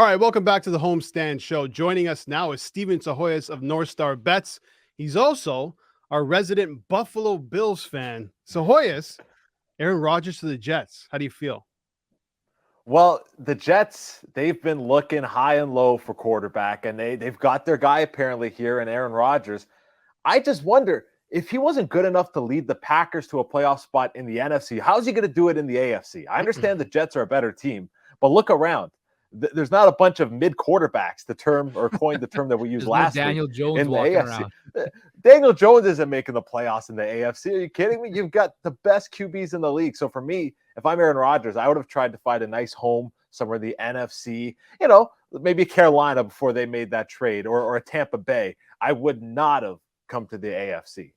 All right, welcome back to the Homestand Show. Joining us now is Psihogios of NorthStar Bets. He's also our resident Buffalo Bills fan. Psihogios, Aaron Rodgers to the Jets. How do you feel? Well, the Jets, they've been looking high and low for quarterback, and they've got their guy apparently here in Aaron Rodgers. I just wonder, if he wasn't good enough to lead the Packers to a playoff spot in the NFC, how's he going to do it in the AFC? I understand the Jets are a better team, but look around. There's not a bunch of mid quarterbacks, the term or coin the term that we used last week. Daniel Jones in the walking AFC. around. Daniel Jones isn't making the playoffs in the AFC. Are you kidding me? You've got the best QBs in the league. So for me, if I'm Aaron Rodgers, I would have tried to find a nice home somewhere in the NFC, maybe Carolina before they made that trade, or a Tampa Bay. I would not have come to the AFC.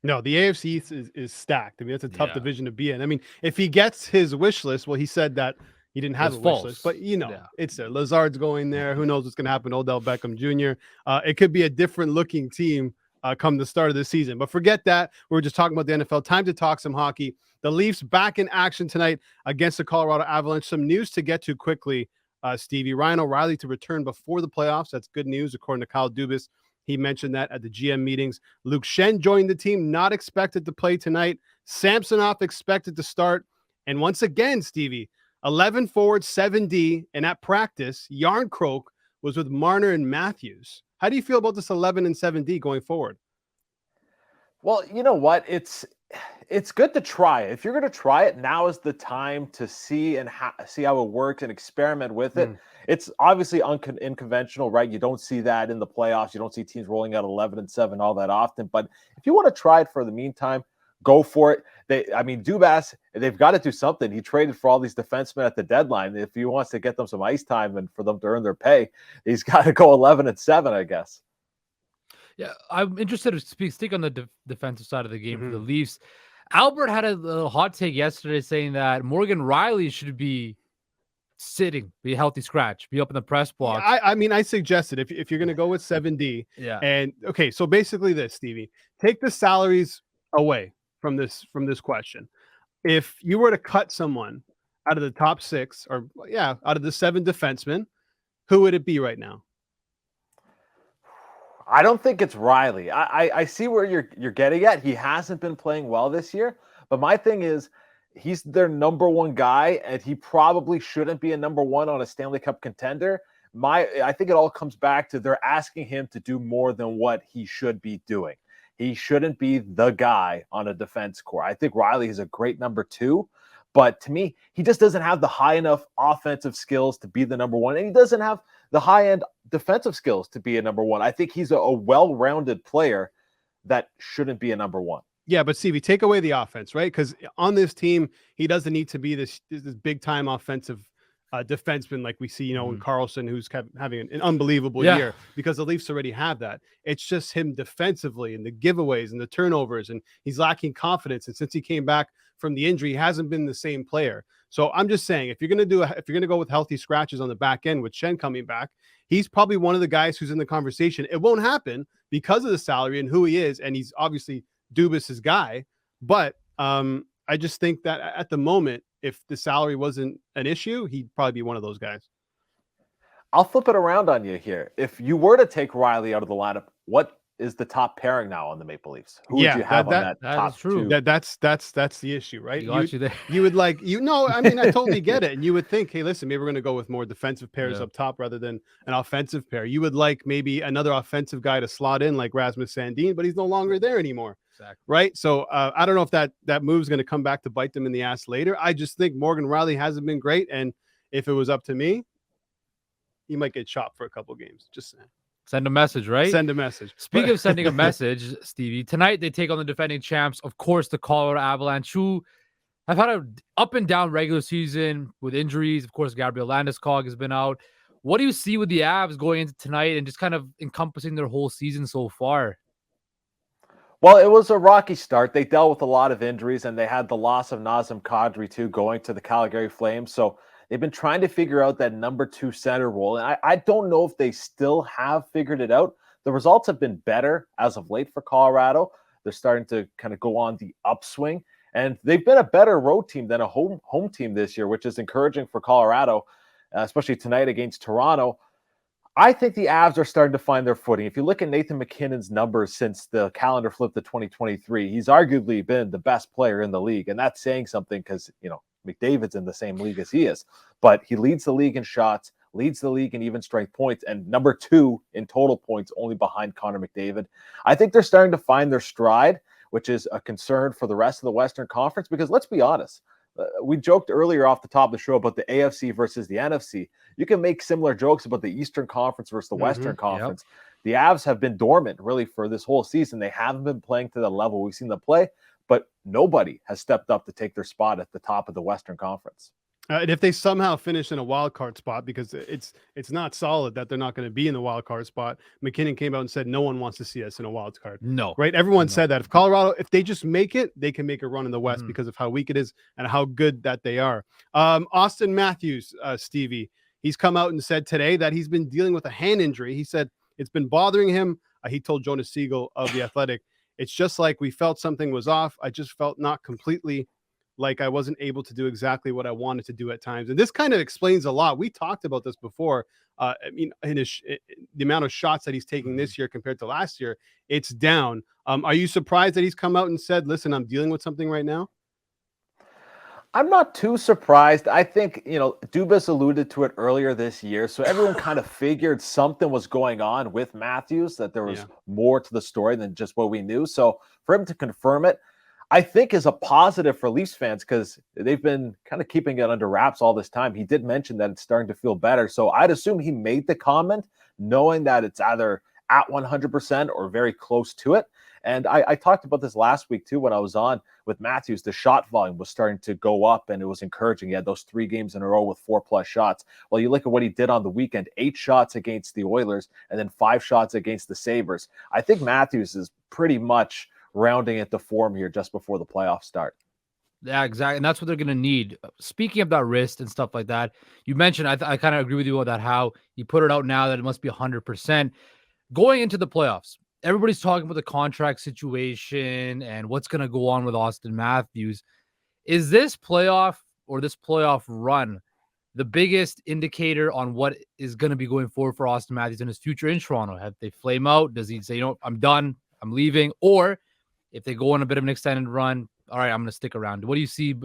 No, the AFC is stacked. I mean, it's a tough division to be in. I mean, if he gets his wish list, well, he said that he didn't have a wish list, but it's there. Lazard's going there. Who knows what's going to happen to Odell Beckham Jr. It could be a different looking team come the start of the season. But forget that. We were just talking about the NFL. Time to talk some hockey. The Leafs back in action tonight against the Colorado Avalanche. Some news to get to quickly, Stevie. Ryan O'Reilly to return before the playoffs. That's good news, according to Kyle Dubas. He mentioned that at the GM meetings. Luke Schenn joined the team, not expected to play tonight. Samsonov expected to start. And once again, Stevie, 11 forward, 7D, and at practice, Yarncroke was with Marner and Matthews. How do you feel about this 11 and 7D going forward? Well, you know what? It's good to try it. If you're going to try it, now is the time to see how it works and experiment with it. It's obviously unconventional, right? You don't see that in the playoffs. You don't see teams rolling out 11 and 7 all that often. But if you want to try it for the meantime, go for it. Dubas, they've got to do something. He traded for all these defensemen at the deadline. If he wants to get them some ice time and for them to earn their pay, he's got to go 11 and 7, I guess. Yeah, I'm interested to stick on the defensive side of the game for the Leafs. Albert had a little hot take yesterday saying that Morgan Riley should be sitting, be a healthy scratch, be up in the press box. Yeah, I suggested if you're going to go with 7D. Yeah. And okay, so basically this, Stevie, take the salaries away from this question. If you were to cut someone out of the top 6 or out of the 7 defensemen, who would it be right now? I don't think it's Riley. I see where you're getting at. He hasn't been playing well this year, but my thing is he's their number 1 guy, and he probably shouldn't be a number 1 on a Stanley Cup contender. I think it all comes back to they're asking him to do more than what he should be doing. He shouldn't be the guy on a defense core. I think Riley is a great number 2, but to me, he just doesn't have the high enough offensive skills to be the number 1, and he doesn't have the high-end defensive skills to be a number 1. I think he's a well-rounded player that shouldn't be a number 1. Yeah, but Stevie, take away the offense, right? Because on this team, he doesn't need to be this big-time offensive defenseman like we see, in Carlson, who's having an unbelievable year, because the Leafs already have that. It's just him defensively and the giveaways and the turnovers, and he's lacking confidence. And since he came back from the injury, he hasn't been the same player. So I'm just saying, if you're going to go with healthy scratches on the back end with Schenn coming back, he's probably one of the guys who's in the conversation. It won't happen because of the salary and who he is, and he's obviously Dubas's guy. But I just think that at the moment, if the salary wasn't an issue, he'd probably be one of those guys. I'll flip it around on you here. If you were to take Riley out of the lineup, what is the top pairing now on the Maple Leafs? Who would you have on that top is true. 2? That's the issue, right? You would I totally get it. And you would think, hey, listen, maybe we're going to go with more defensive pairs up top rather than an offensive pair. You would like maybe another offensive guy to slot in like Rasmus Sandin, but he's no longer there anymore. Exactly. Right. So I don't know if that move is going to come back to bite them in the ass later. I just think Morgan Riley hasn't been great. And if it was up to me, he might get chopped for a couple games. Just saying. Send a message, right? Send a message. Speaking of sending a message, Stevie, tonight they take on the defending champs, of course, the Colorado Avalanche, who have had an up and down regular season with injuries. Of course, Gabriel Landeskog has been out. What do you see with the Avs going into tonight and just kind of encompassing their whole season so far? Well, it was a rocky start. They dealt with a lot of injuries, and they had the loss of Nazem Kadri, too, going to the Calgary Flames. So they've been trying to figure out that number 2 center role. And I don't know if they still have figured it out. The results have been better as of late for Colorado. They're starting to kind of go on the upswing. And they've been a better road team than a home team this year, which is encouraging for Colorado. especially tonight against Toronto. I think the Avs are starting to find their footing. If you look at Nathan MacKinnon's numbers since the calendar flipped to 2023, he's arguably been the best player in the league. And that's saying something because, McDavid's in the same league as he is. But he leads the league in shots, leads the league in even strength points, and number 2 in total points, only behind Connor McDavid. I think they're starting to find their stride, which is a concern for the rest of the Western Conference, because let's be honest, we joked earlier off the top of the show about the AFC versus the NFC. You can make similar jokes about the Eastern Conference versus the Western Conference. Yep. The Avs have been dormant really for this whole season. They haven't been playing to the level we've seen them play, but nobody has stepped up to take their spot at the top of the Western Conference. And if they somehow finish in a wild card spot, because it's not solid that they're not going to be in the wild card spot. McKinnon came out and said no one wants to see us in a wild card. No, right? Everyone said that. If Colorado, if they just make it, they can make a run in the West because of how weak it is and how good that they are. Auston Matthews, Stevie, he's come out and said today that he's been dealing with a hand injury. He said it's been bothering him. He told Jonas Siegel of The Athletic, it's just like we felt something was off. I just felt not completely like I wasn't able to do exactly what I wanted to do at times. And this kind of explains a lot. We talked about this before. The amount of shots that he's taking this year compared to last year, it's down. Are you surprised that he's come out and said, listen, I'm dealing with something right now? I'm not too surprised. I think, Dubas alluded to it earlier this year. So everyone kind of figured something was going on with Matthews, that there was more to the story than just what we knew. So for him to confirm it, I think is a positive for Leafs fans because they've been kind of keeping it under wraps all this time. He did mention that it's starting to feel better. So I'd assume he made the comment knowing that it's either at 100% or very close to it. And I talked about this last week too when I was on with Matthews. The shot volume was starting to go up and it was encouraging. He had those 3 games in a row with 4+ shots. Well, you look at what he did on the weekend, 8 shots against the Oilers and then 5 shots against the Sabres. I think Matthews is pretty much rounding into form here just before the playoffs start. Yeah, exactly. And that's what they're going to need. Speaking of that wrist and stuff like that, you mentioned, I kind of agree with you about that, how you put it out now that it must be 100%. Going into the playoffs, everybody's talking about the contract situation and what's going to go on with Auston Matthews. Is this playoff or this playoff run the biggest indicator on what is going to be going forward for Auston Matthews in his future in Toronto? Have they flame out? Does he say, I'm done, I'm leaving? Or if they go on a bit of an extended run, all right, I'm going to stick around. What do you see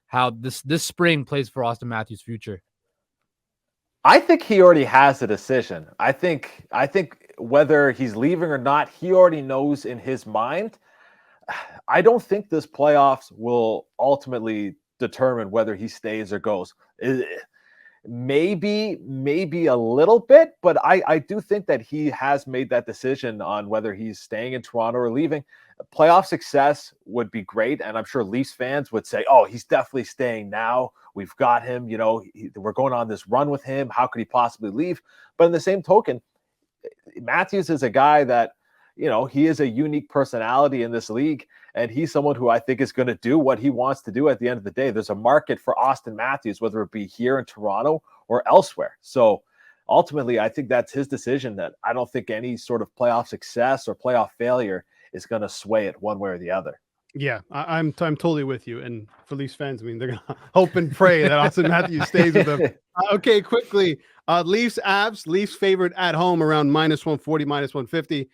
how this spring plays for Auston Matthews' future? I think he already has a decision. I think whether he's leaving or not, he already knows in his mind. I don't think this playoffs will ultimately determine whether he stays or goes. Maybe a little bit, but I do think that he has made that decision on whether he's staying in Toronto or leaving. Playoff success would be great, and I'm sure Leafs fans would say, oh, he's definitely staying now. We've got him, we're going on this run with him. How could he possibly leave? But in the same token, Matthews is a guy that, he is a unique personality in this league, and he's someone who I think is going to do what he wants to do at the end of the day. There's a market for Auston Matthews, whether it be here in Toronto or elsewhere. So ultimately, I think that's his decision. That I don't think any sort of playoff success or playoff failure is going to sway it one way or the other. Yeah, I'm totally with you. And for Leafs fans, I mean, they're going to hope and pray that Auston Matthews stays with them. Okay, quickly. Leafs Avs, Leafs favored at home around -140, -150.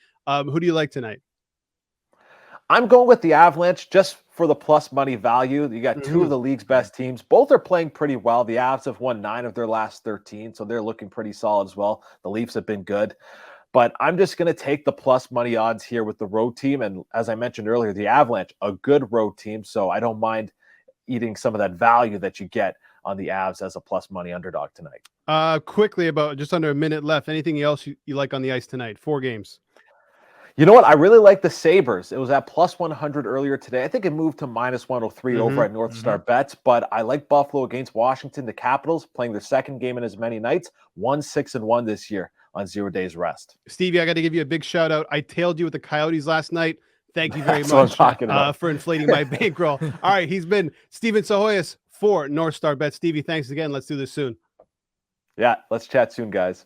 Who do you like tonight? I'm going with the Avalanche just for the plus money value. You got 2 of the league's best teams. Both are playing pretty well. The Avs have won 9 of their last 13, so they're looking pretty solid as well. The Leafs have been good. But I'm just going to take the plus money odds here with the road team. And as I mentioned earlier, the Avalanche, a good road team. So I don't mind eating some of that value that you get on the Avs as a plus money underdog tonight. Quickly, about just under a minute left. Anything else you like on the ice tonight? 4 games. You know what? I really like the Sabres. It was at +100 earlier today. I think it moved to -103 over at NorthStar Bets, but I like Buffalo against Washington. The Capitals playing their second game in as many nights, 1-6-1 this year on 0 days rest. Stevie, I got to give you a big shout out. I tailed you with the Coyotes last night. Thank you very much for inflating my bankroll. All right, he's been Steven Psihogios for NorthStar Bets. Stevie, thanks again. Let's do this soon. Yeah, let's chat soon, guys.